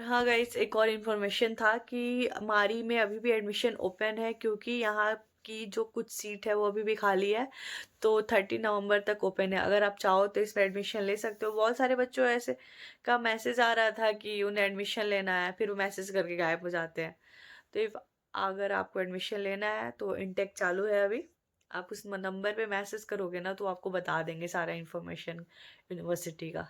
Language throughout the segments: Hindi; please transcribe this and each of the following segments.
हाँ गाइस, एक और इन्फॉर्मेशन था कि मारी में अभी भी एडमिशन ओपन है क्योंकि यहाँ की जो कुछ सीट है वो अभी भी खाली है। तो 30 नवंबर तक ओपन है। अगर आप चाहो तो इसमें एडमिशन ले सकते हो। बहुत सारे बच्चों ऐसे का मैसेज आ रहा था कि उन्हें एडमिशन लेना है, फिर वो मैसेज करके गायब हो जाते हैं। तो अगर आपको एडमिशन लेना है तो इनटेक चालू है अभी। आप उस नंबर पे मैसेज करोगे ना तो आपको बता देंगे सारा इन्फॉर्मेशन यूनिवर्सिटी का।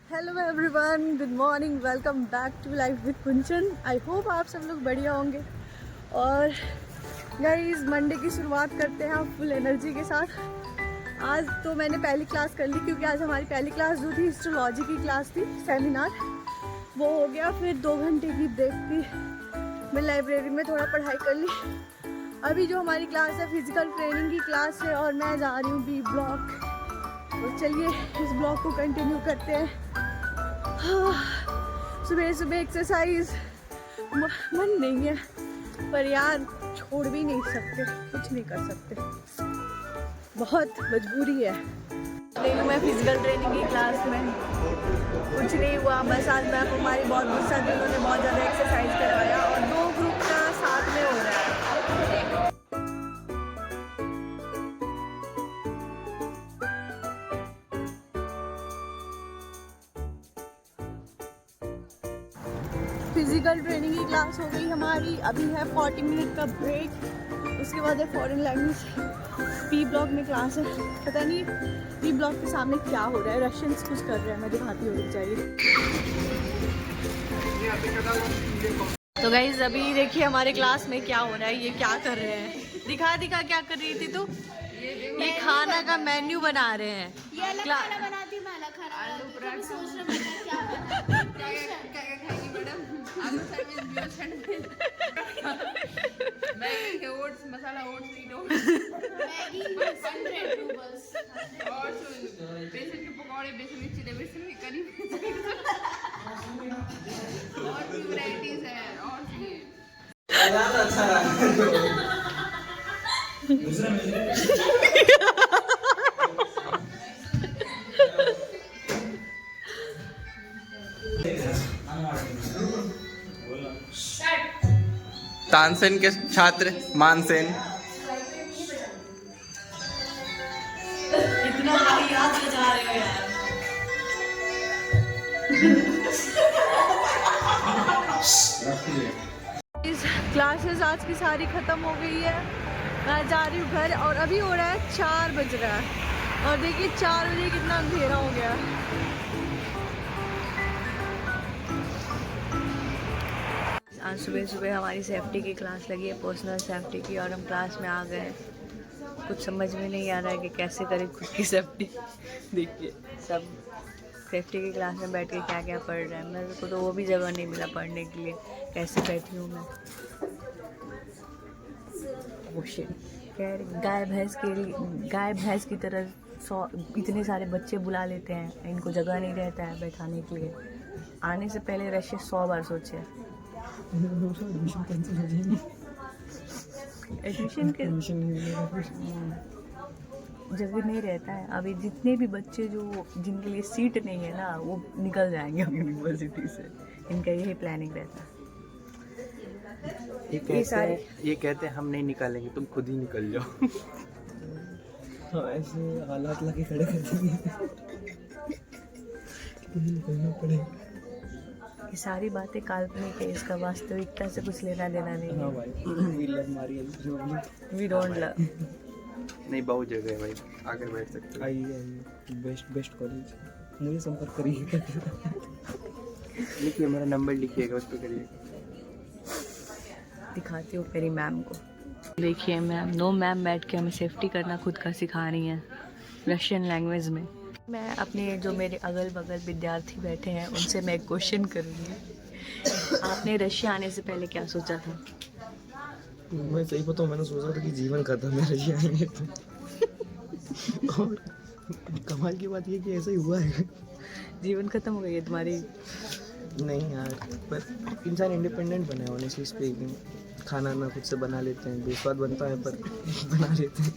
Hello everyone, good morning, welcome back to life with Kunchan. I hope आप सब लोग बढ़िया होंगे। और गाइस, मंडे की शुरुआत करते हैं आप फुल एनर्जी के साथ। आज तो मैंने पहली क्लास कर ली क्योंकि आज हमारी पहली क्लास जो थी एस्ट्रोलॉजी की क्लास थी, सेमिनार वो हो गया। फिर 2 घंटे की ब्रेक थी, मैं लाइब्रेरी में थोड़ा पढ़ाई कर ली। अभी जो हमारी क्लास है फिजिकल ट्रेनिंग की क्लास है और मैं जा रही हूँ बी ब्लॉक। तो चलिए इस ब्लॉक को कंटिन्यू करते हैं। सुबह सुबह एक्सरसाइज मन नहीं है, पर यार छोड़ भी नहीं सकते, कुछ नहीं कर सकते, बहुत मजबूरी है। नहीं हूँ मैं फिजिकल ट्रेनिंग की क्लास में, कुछ नहीं हुआ। बस आज मैम हमारी बहुत गुस्सा थी, उन्होंने बहुत ज़्यादा एक्सरसाइज करवाया और 2 ग्रुप का साथ में हो रहा है। फिजिकल ट्रेनिंग की क्लास हो गई हमारी, अभी है 40 मिनट का ब्रेक। उसके बाद है फॉरेन लैंग्वेज। पी ब्लॉक में क्लास है, पता नहीं पी ब्लॉक के सामने क्या हो रहा है, रशियंस कुछ कर रहे हैं, मैं दिखाती हूँ, चाहिए। तो गाइज अभी देखिए हमारे क्लास में क्या हो रहा है, ये क्या कर रहे हैं, दिखा क्या कर रही थी तू? ये खाना का मेन्यू बना रहे हैं। ये अलग खाना बनाती, मैं अलग खाना बनाती, सोच रहे हैं क्या खाएंगी मैडम? आलू सैंडविच, मैगी, ओट्स, मसाला ओट्स, मैगी, 100 रूबल्स और बेसन के पकौड़े, बेसन के चिले, बेसन की करी और भी वैरायटीज है। और तानसेन के छात्र मानसेन। इतना बड़ी याद बजा रहे हो यार। क्लासेस आज की सारी खत्म हो गई है, मैं जा रही हूँ घर। और अभी हो रहा है 4 बज रहा है और देखिए 4 बजे कितना अंधेरा हो गया। आज सुबह सुबह हमारी सेफ्टी की क्लास लगी है, पर्सनल सेफ्टी की, और हम क्लास में आ गए। कुछ समझ में नहीं आ रहा है कि कैसे करें खुद की सेफ्टी। देखिए सब सेफ्टी की क्लास में बैठ के क्या क्या पढ़ रहे हैं। मेरे को तो वो भी जगह नहीं मिला पढ़ने के लिए, कैसे बैठी हूँ मैं। गाय भैंस की तरह इतने सारे बच्चे बुला लेते हैं, इनको जगह नहीं रहता है बैठाने के लिए। आने से पहले रशिया 100 बार सोचे। एडमिशन के जगह नहीं रहता है। अभी जितने भी बच्चे जो जिनके लिए सीट नहीं है ना, वो निकल जाएंगे यूनिवर्सिटी से, इनका यही प्लानिंग रहता है। ये कहते हैं हम नहीं निकालेंगे, तुम खुद ही निकल जाओ। हाँ, ऐसे हालात लगे खड़े कर देंगे, निकलना पड़ेगा। ये सारी बातें काल्पनिक है, इसका वास्तविकता से कुछ लेना देना नहीं है। हाँ भाई, we love Maria, we don't love. नहीं, बहुत जगह है भाई, आकर बैठ सकते हो। आइए बेस्ट कॉलेज, मुझे संपर्क करिए। लिखिए, मेरा नंबर लिखिएगा, उस पर करिए। दिखाती हूँ मेरी मैम को। देखिए मैम, मैम बैठ के हमें सेफ्टी करना खुद का सिखा रही हैं रशियन लैंग्वेज में। मैं अपने जो मेरे अगल बगल विद्यार्थी बैठे हैं उनसे मैं एक क्वेश्चन करूँगी। आपने रशिया आने से पहले क्या सोचा था? मैं सही बताऊँ, मैंने सोचा था कि जीवन खत्म है रशिया आएंगे तो। और कमाल की बात ये कि ऐसा ही हुआ है। जीवन खत्म हो गई है तुम्हारी? नहीं यार, पर इंसान इंडिपेंडेंट बना है। ऑनेस्टली स्पीकिंग, खाना ना खुद से बना लेते हैं, बेस्वाद बनता है पर बना लेते हैं।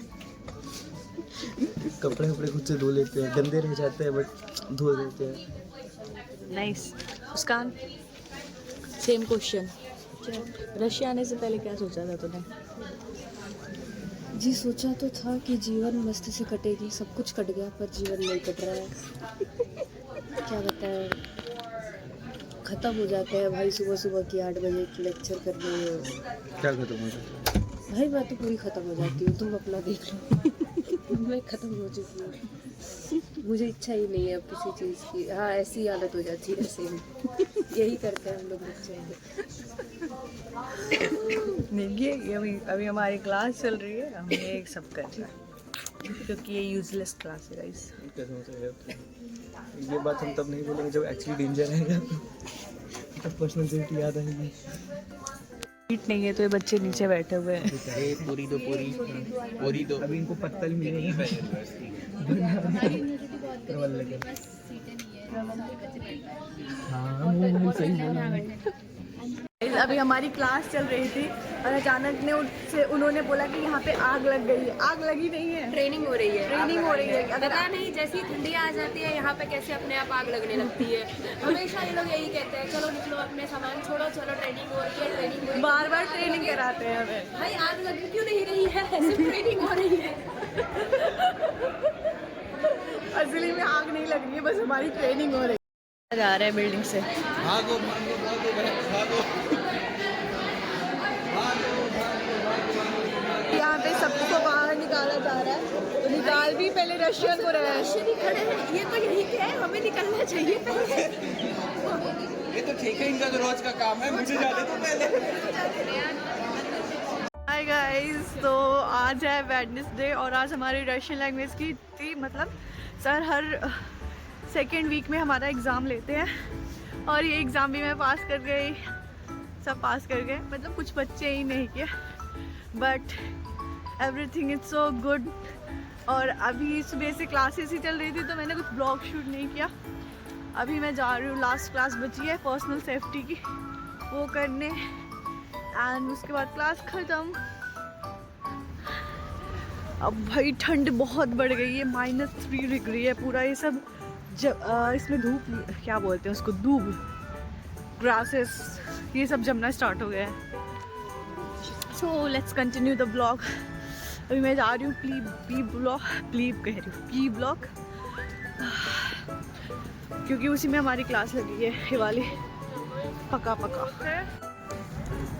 कपड़े वपड़े खुद से धो लेते हैं, गंदे रह जाते हैं बट धो देते हैं। नाइस। मुस्कान, सेम क्वेश्चन, रशिया आने से पहले क्या सोचा था तूने? जी सोचा तो था कि जीवन मस्ती से कटेगी, सब कुछ कट गया पर जीवन नहीं कट रहा है। क्या बताएं, ख़त्म हो जाता है भाई सुबह सुबह की 8 बजे की लेक्चर करने में। क्या खत्म हो जाता है? भाई मैं तो पूरी ख़त्म हो जाती हूँ, तुम अपना देख लो। मैं ख़त्म हो चुकी हूँ, मुझे इच्छा ही नहीं है अब किसी चीज़ की। हाँ ऐसी आदत हो जाती है, सेम यही करते हैं हम लोग बच्चे। नहीं, ये अभी हमारी क्लास चल रही है, हम ये सब कर रहे हैं क्योंकि ये यूजलेस क्लास है गाइस। कैसे होता है? ये बात हम तब नहीं बोलेंगे जब एक्चुअली डेंजर आएगा, तब पर्सनल सेफ्टी याद आएगी। सीट नहीं है तो ये बच्चे नीचे बैठे हुए हैं। पूरी दो अभी इनको पत्तल मिलेगा। हाँ वो सही बोला। अभी हमारी क्लास चल रही थी और अचानक उन्होंने बोला कि यहाँ पे आग लग गई है। आग लगी नहीं है, ट्रेनिंग हो रही है, ट्रेनिंग हो रही है। अगर पता नहीं जैसी ठंडी आ जाती है यहाँ पे कैसे अपने आप आग लगने लगती है। हमेशा ये लोग यही कहते हैं, चलो निकलो अपने सामान छोड़ो, चलो ट्रेनिंग हो रही है, ट्रेनिंग हो रही है। बार बार ट्रेनिंग कराते हैं हमें। भाई आग लग क्यों नहीं रही है, सिर्फ ट्रेनिंग हो रही है। असली में आग नहीं लग रही है, बस हमारी ट्रेनिंग हो रही है। जा रहे हैं बिल्डिंग से। यहाँ पे सबको बाहर निकाला जा रहा है, तो निकाल भी पहले रशियन को रहे हैं। खड़े हैं, ये तो यही क्या है, हमें निकलना चाहिए पहले। ये तो ठीक है, इनका तो रोज का काम है, मुझे जाने तो पहले। हाय गाइस, तो आज है वेडनेसडे और आज हमारी रशियन लैंग्वेज की थी। मतलब सर हर सेकेंड वीक में हमारा एग्ज़ाम लेते हैं और ये एग्ज़ाम भी मैं पास कर गई, सब पास कर गए। मतलब कुछ बच्चे ही नहीं किए, but everything is so good. और अभी सुबह से क्लासेस ही चल रही थी तो मैंने कुछ ब्लॉग शूट नहीं किया। अभी मैं जा रही हूँ, लास्ट क्लास बची है पर्सनल सेफ्टी की, वो करने, एंड उसके बाद क्लास ख़त्म। अब भाई ठंड बहुत बढ़ गई है, -3 डिग्री है पूरा। ये सब इसमें धूप, क्या बोलते हैं उसको, दूब, ग्रासेस, ये सब जमना स्टार्ट हो गया है। So let's continue the blog. अभी मैं जा रही हूँ पी ब्लॉक, क्योंकि उसी में हमारी क्लास लगी है, ये वाली पका।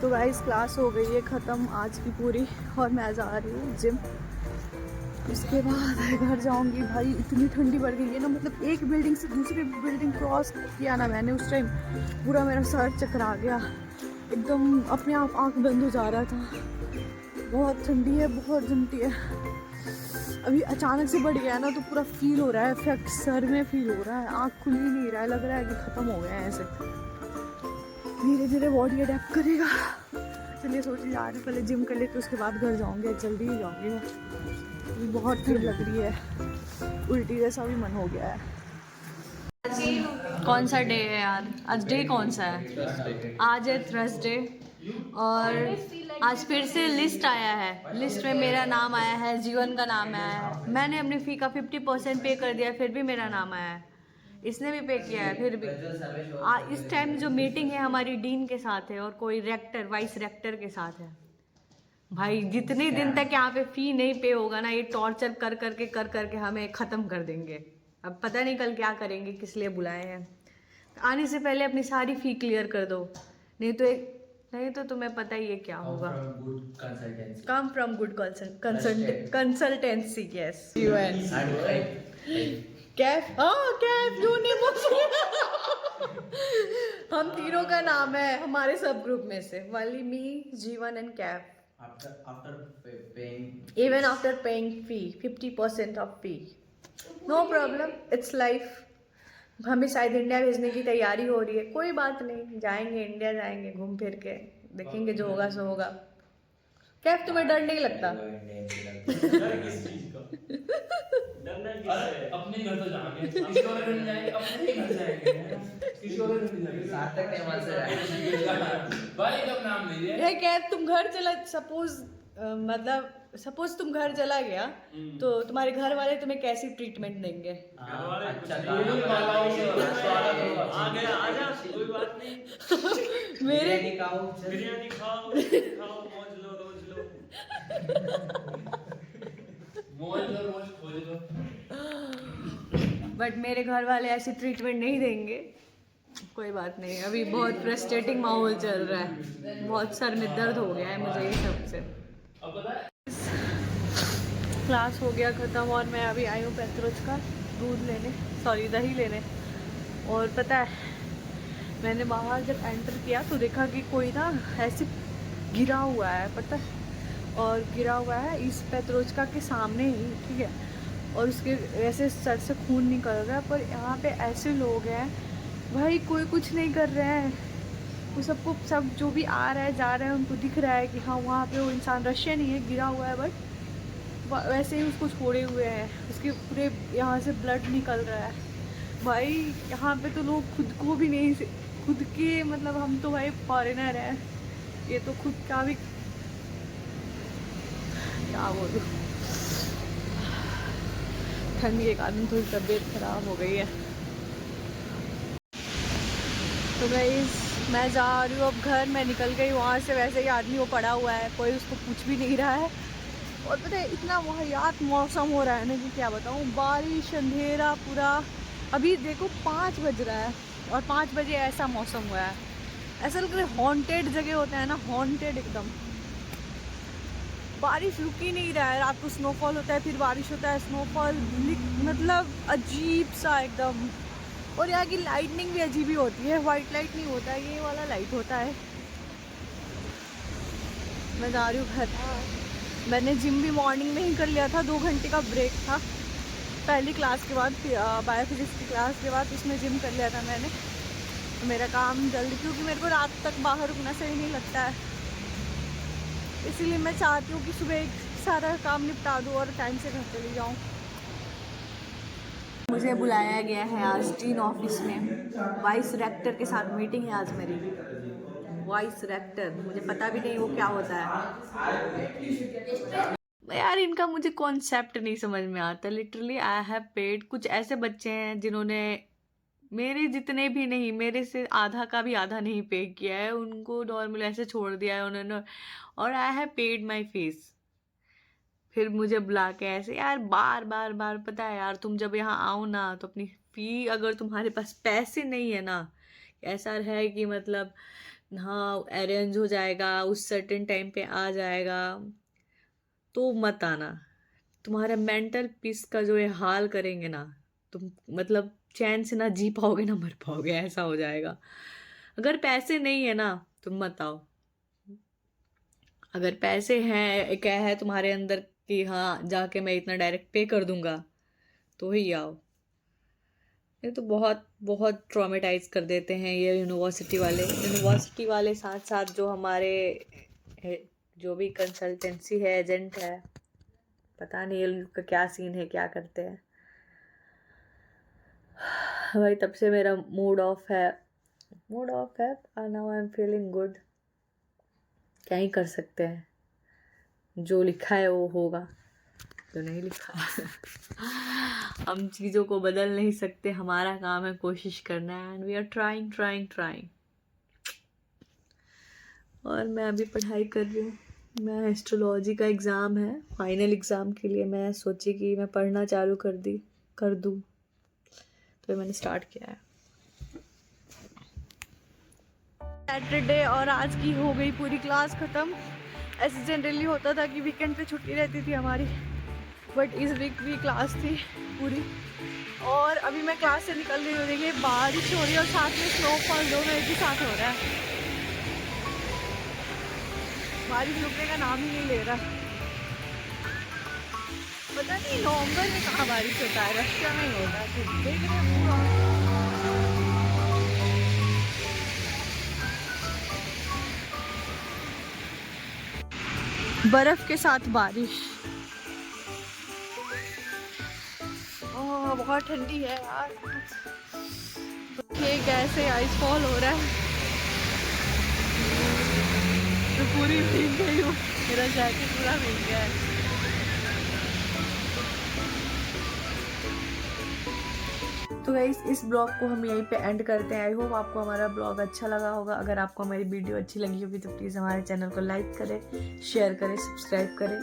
तो गाइस क्लास हो गई है ख़त्म आज की पूरी और मैं जा रही हूँ जिम। उसके बाद घर जाऊंगी। भाई इतनी ठंडी बढ़ गई है ना, मतलब एक बिल्डिंग से दूसरी बिल्डिंग क्रॉस किया ना मैंने, उस टाइम पूरा मेरा सर चकरा गया, एकदम अपने आप आँख बंद हो जा रहा था। बहुत ठंडी है, बहुत जमती है। अभी अचानक से बढ़ गया ना तो पूरा फील हो रहा है, इफेक्ट सर में फील हो रहा है, आँख खुल ही नहीं रहा है, लग रहा है कि ख़त्म हो गया है। ऐसे धीरे धीरे बॉडी अडेप्ट करेगा। चलिए सोच जा रही, पहले जिम कर लेते उसके बाद घर जाऊँगी, जल्दी ही जाऊँगी मैं। बहुत ठंड लग रही है, उल्टी जैसा भी मन हो गया है। कौन सा डे है यार? आज डे कौन सा है? आज है थर्सडे और आज फिर से लिस्ट आया है। लिस्ट में मेरा नाम आया है, जीवन का नाम आया है। मैंने अपनी फ़ी का 50% पे कर दिया, फिर भी मेरा नाम आया है। इसने भी पे किया है, फिर भी। इस टाइम जो मीटिंग है हमारी डीन के साथ है और कोई रेक्टर, वाइस रेक्टर के साथ है। भाई जितने दिन तक यहाँ पे फ़ी नहीं पे होगा ना, ये टॉर्चर कर करके हमें ख़त्म कर देंगे। अब पता नहीं कल क्या करेंगे, किस लिए बुलाए हैं। आने से पहले अपनी सारी फ़ी क्लियर कर दो, नहीं तो तुम्हें पता ही है क्या होगा। Come from good consultancy, yes. Kaif, हाँ कैफ हम तीनों का नाम है हमारे सब ग्रुप में से, वाली, मी, जीवन and Kaif. Even after paying fee, 50% of fee, no problem, it's life. हमें शायद इंडिया भेजने की तैयारी हो रही है, कोई बात नहीं, जाएंगे इंडिया, जाएंगे घूम फिर के, देखेंगे जो होगा सो होगा। कैफ तुम्हें डर नहीं लगता? अपने घर तो जाएंगे, किसी और घर जाएंगे, अपने घर जाएंगे, किसी और घर जाएंगे, सार्थक के वहां से जाएंगे। भाई कब नाम लीजिए? ये कैफ तुम घर चला, सपोज मतलब सपोज तुम घर चला गया तो तुम्हारे घर वाले तुम्हें कैसी ट्रीटमेंट देंगे? मेरे बिरयानी खाओ खाओ मौज लो रोज लो मौज लो रोज खोज लो। बट मेरे घर वाले ऐसी ट्रीटमेंट नहीं देंगे। कोई बात नहीं, अभी बहुत फ्रस्ट्रेटिंग माहौल चल रहा है, बहुत सर में दर्द हो गया है मुझे ये सब से। क्लास हो गया ख़त्म और मैं अभी आई हूँ पेत्रोज का दूध लेने, सॉरी दही लेने। और पता है मैंने बाहर जब एंटर किया तो देखा कि कोई ना ऐसे गिरा हुआ है, पता है, और गिरा हुआ है इस पेत्रोजका के सामने ही, ठीक है, और उसके ऐसे सर से खून निकल रहा है। पर यहाँ पे ऐसे लोग हैं भाई, कोई कुछ नहीं कर रहे हैं, वो सबको सब जो भी आ रहा है जा रहा है उनको दिख रहा है कि हाँ वहाँ पे वो इंसान रशियन ही है, गिरा हुआ है, बट वैसे ही उसको छोड़े हुए हैं, उसके पूरे यहाँ से ब्लड निकल रहा है। भाई यहाँ पे तो लोग खुद को भी नहीं, खुद के मतलब हम तो भाई फॉरेनर हैं, ये तो खुद का भी क्या बोलूँ, ठंड के कारण थोड़ी तबीयत खराब हो गई है। तो मैं जा रही हूँ अब घर, मैं निकल गई वहाँ से, वैसे ही आदमी वो पड़ा हुआ है, कोई उसको पूछ भी नहीं रहा है। और पता है इतना वाहियात मौसम हो रहा है ना कि क्या बताऊँ, बारिश अंधेरा पूरा। अभी देखो 5 बज रहा है और 5 बजे ऐसा मौसम हुआ है, ऐसा लग रहा है हॉन्टेड जगह होता है ना, हॉन्टेड एकदम। बारिश रुक ही नहीं रहा है, रात को स्नोफॉल होता है, फिर बारिश होता है, स्नोफॉल, मतलब अजीब सा एकदम। और यहाँ की लाइटनिंग भी अजीब ही होती है, वाइट लाइट नहीं होता है, ये वाला लाइट होता है। मैं जा रही हूँ घर। मैंने जिम भी मॉर्निंग में ही कर लिया था, 2 घंटे का ब्रेक था पहली क्लास के बाद, बायोफिजिक्स की क्लास के बाद उसमें जिम कर लिया था मैंने। तो मेरा काम जल्दी, क्योंकि मेरे को रात तक बाहर रुकना सही नहीं लगता है, इसीलिए मैं चाहती हूँ कि सुबह सारा काम निपटा दूँ और टाइम से घर चली जाऊँ। मुझे बुलाया गया है आज डीन ऑफिस में, वाइस रेक्टर के साथ मीटिंग है आज मेरी। वाइस रेक्टर, मुझे पता भी नहीं वो क्या होता है यार, इनका मुझे कॉन्सेप्ट नहीं समझ में आता लिटरली। आई हैव पेड, कुछ ऐसे बच्चे हैं जिन्होंने मेरे जितने भी नहीं, मेरे से आधा का भी आधा नहीं पे किया है, उनको नॉर्मल ऐसे छोड़ दिया है उन्होंने, और I have paid my fees. फिर मुझे बुला के ऐसे यार बार बार बार, पता है यार तुम जब यहाँ आओ ना तो अपनी फ़ी, अगर तुम्हारे पास पैसे नहीं है ना, ऐसा है कि मतलब हाँ अरेंज हो जाएगा, उस सर्टेन टाइम पे आ जाएगा, तो मत आना। तुम्हारा मेंटल पीस का जो ये हाल करेंगे ना, तुम मतलब चैन से ना जी पाओगे ना मर पाओगे, ऐसा हो जाएगा। अगर पैसे नहीं है ना तुम मत आओ, अगर पैसे हैं, क्या है तुम्हारे अंदर कि हाँ जाके मैं इतना डायरेक्ट पे कर दूंगा, तो ही आओ। ये तो बहुत बहुत ट्रॉमेटाइज कर देते हैं ये यूनिवर्सिटी वाले साथ साथ जो हमारे जो भी कंसल्टेंसी है, एजेंट है, पता नहीं उनका क्या सीन है, क्या करते हैं भाई। तब से मेरा मूड ऑफ है now I am feeling good. क्या ही कर सकते हैं, जो लिखा है वो होगा, जो नहीं लिखा है हम चीज़ों को बदल नहीं सकते, हमारा काम है कोशिश करना है, एंड वी आर ट्राइंग। और मैं अभी पढ़ाई कर रही हूँ, मैं एस्ट्रोलॉजी का एग्ज़ाम है, फाइनल एग्ज़ाम के लिए मैं सोची कि मैं पढ़ना चालू कर दूँ, तो मैंने स्टार्ट किया है। सैटरडे और आज की हो गई पूरी क्लास ख़त्म। ऐसे जनरली होता था कि वीकेंड पे छुट्टी रहती थी हमारी, बट इस वीक भी क्लास थी पूरी। और अभी मैं क्लास से निकल रही हूँ, देखिए बारिश हो रही है और साथ में स्नोफॉल दोनों एक ही साथ हो रहा है। बारिश रुकने का नाम ही नहीं ले रहा, पता नहीं नवंबर में कहाँ बारिश होता है, रशिया में ही होता है। देख रहे हैं पूरा बर्फ के साथ बारिश। ओह बहुत ठंडी है यार, देखिए कैसे आइस फॉल हो रहा है। तो पूरी भीग गई हूँ, मेरा जैकेट पूरा भीग गया है। तो गाइस इस ब्लॉग को हम यहीं पे एंड करते हैं। आई होप आपको हमारा ब्लॉग अच्छा लगा होगा। अगर आपको हमारी वीडियो अच्छी लगी होगी तो प्लीज़ हमारे चैनल को लाइक करें, शेयर करें, सब्सक्राइब करें